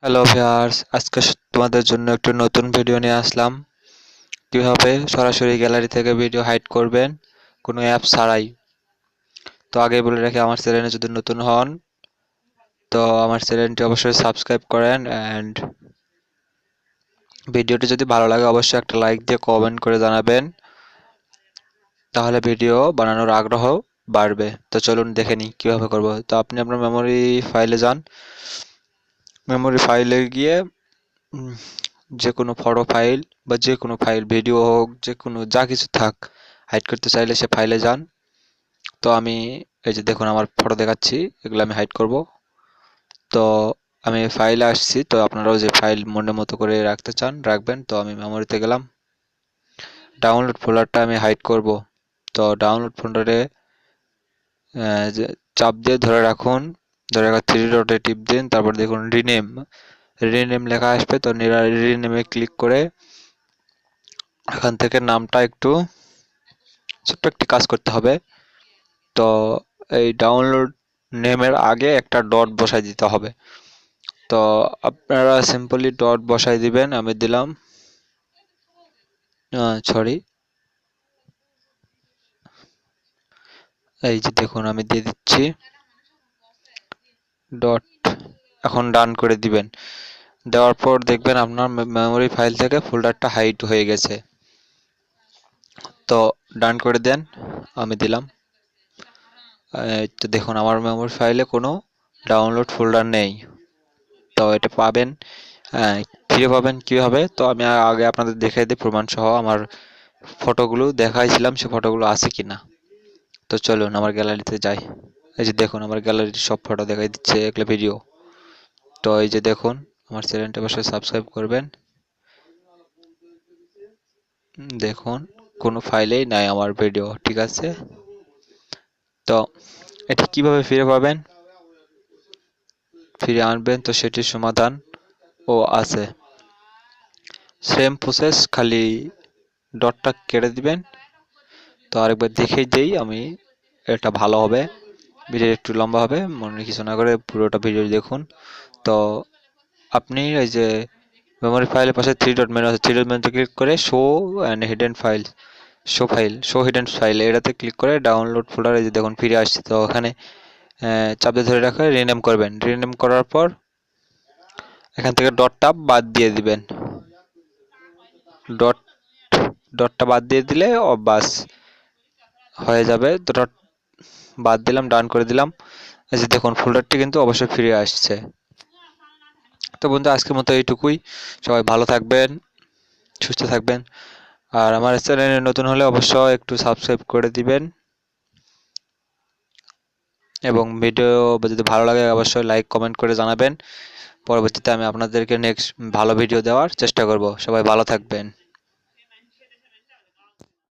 Hello viewers, আজকে তোমাদের জন্য একটি নতুন ভিডিও নিয়ে আসলাম। কিভাবে সরাসরি গ্যালারি থেকে ভিডিও হাইড করবেন কোনো অ্যাপ ছাড়াই। তো আগে বলে রাখি, আমার চ্যানেলে যদি নতুন হন তো আমার চ্যানেলটি অবশ্যই সাবস্ক্রাইব করেন, অ্যান্ড ভিডিওটি যদি ভালো লাগে অবশ্যই একটা লাইক দিয়ে কমেন্ট করে জানাবেন, তাহলে ভিডিও বানানোর আগ্রহ বাড়বে। তো চলুন দেখে নিই কীভাবে করব। তো আপনি আপনার মেমোরি ফাইলে যান। মেমোরি ফাইলে গিয়ে উম, যে কোনো ফটো ফাইল বা যে কোনো ফাইল, ভিডিও হোক, যে কোনো যা কিছু থাক, হাইড করতে চাইলে সে ফাইলে যান। তো আমি এই যে দেখুন আমার ফটো দেখাচ্ছি, এগুলো আমি হাইড করব। তো আমি ফাইলে আসছি, তো আপনারাও যে ফাইল মনের মতো করে রাখতে চান রাখবেন। তো আমি মেমোরিতে গেলাম, ডাউনলোড ফোল্ডারটা আমি হাইড করব। তো ডাউনলোড ফোল্ডারে যে চাপ দিয়ে ধরে রাখুন, ধরে রাখা থ্রি ডটে টিপ দিন, তারপর দেখুন রিনেম, রিনেম লেখা আসবে। তো রিনেমে ক্লিক করে এখান থেকে নামটা একটু ছোট্ট একটি কাজ করতে হবে। তো এই ডাউনলোড নেমের আগে একটা ডট বসাই দিতে হবে। তো আপনারা সিম্পলি ডট বসাই দিবেন, আমি দিলাম, সরি, এই যে দেখুন আমি দিয়ে দিচ্ছি ডট। এখন ডান করে দিবেন। দেওয়ার পর দেখবেন আপনার মেমোরি ফাইল থেকে ফোল্ডারটা হাইড হয়ে গেছে। তো ডান করে দেন, আমি দিলাম। তো দেখুন আমার মেমোরি ফাইলে কোনো ডাউনলোড ফোল্ডার নেই। তো এটা পাবেন, ফিরে পাবেন কীভাবে? তো আমি আগে আপনাদের দেখাই দিই প্রমাণ সহ, আমার ফটোগুলো দেখাইছিলাম সে ফটোগুলো আছে কিনা। তো চলুন আমার গ্যালারিতে যাই। এই যে দেখুন আমার গ্যালারির সব ফটো দেখাই দিচ্ছে, এগুলো ভিডিও। তো এই যে দেখুন আমার চ্যানেলটা অবশ্যই সাবস্ক্রাইব করবেন। দেখুন কোনো ফাইলেই নাই আমার ভিডিও, ঠিক আছে? তো এটা কিভাবে ফিরে পাবেন, ফিরে আনবেন, তো সেটির সমাধান ও আছে। সেম প্রসেস, খালি ডটটা কেটে দিবেন। তো আরেকবার দেখেই দেই আমি, এটা ভালো হবে। ভিডিও একটু লম্বা হবে, মনে কিছু না করে পুরোটা ভিডিও দেখুন। তো আপনি এই যে মেমোরি ফাইলের পাশে থ্রি ডট মেনু আছে, থ্রি ডট মেনুতে ক্লিক করে show and hidden file, show hidden file এটাতে ক্লিক করে ডাউনলোড ফোল্ডারে যে দেখুন ফিরে আসছে। তো ওখানে চাপ দিয়ে ধরে রাখে রিনেম করবেন। রিনেম করার পর এখান থেকে ডটটা বাদ দিয়ে দিবেন। ডট ডটটা বাদ দিয়ে দিলে বাস হয়ে যাবে। তো ডট বাদ দিলাম, ডান করে দিলাম। এই যে দেখুন ফোল্ডারটি কিন্তু অবশ্যই ফিরে আসছে। তো বন্ধু আজকের মতো এইটুকুই। সবাই ভালো থাকবেন, সুস্থ থাকবেন। আর আমার চ্যানেলে নতুন হলে অবশ্যই একটু সাবস্ক্রাইব করে দিবেন, এবং ভিডিও যদি ভালো লাগে অবশ্যই লাইক কমেন্ট করে জানাবেন। পরবর্তীতে আমি আপনাদেরকে নেক্সট ভালো ভিডিও দেওয়ার চেষ্টা করব। সবাই ভালো থাকবেন।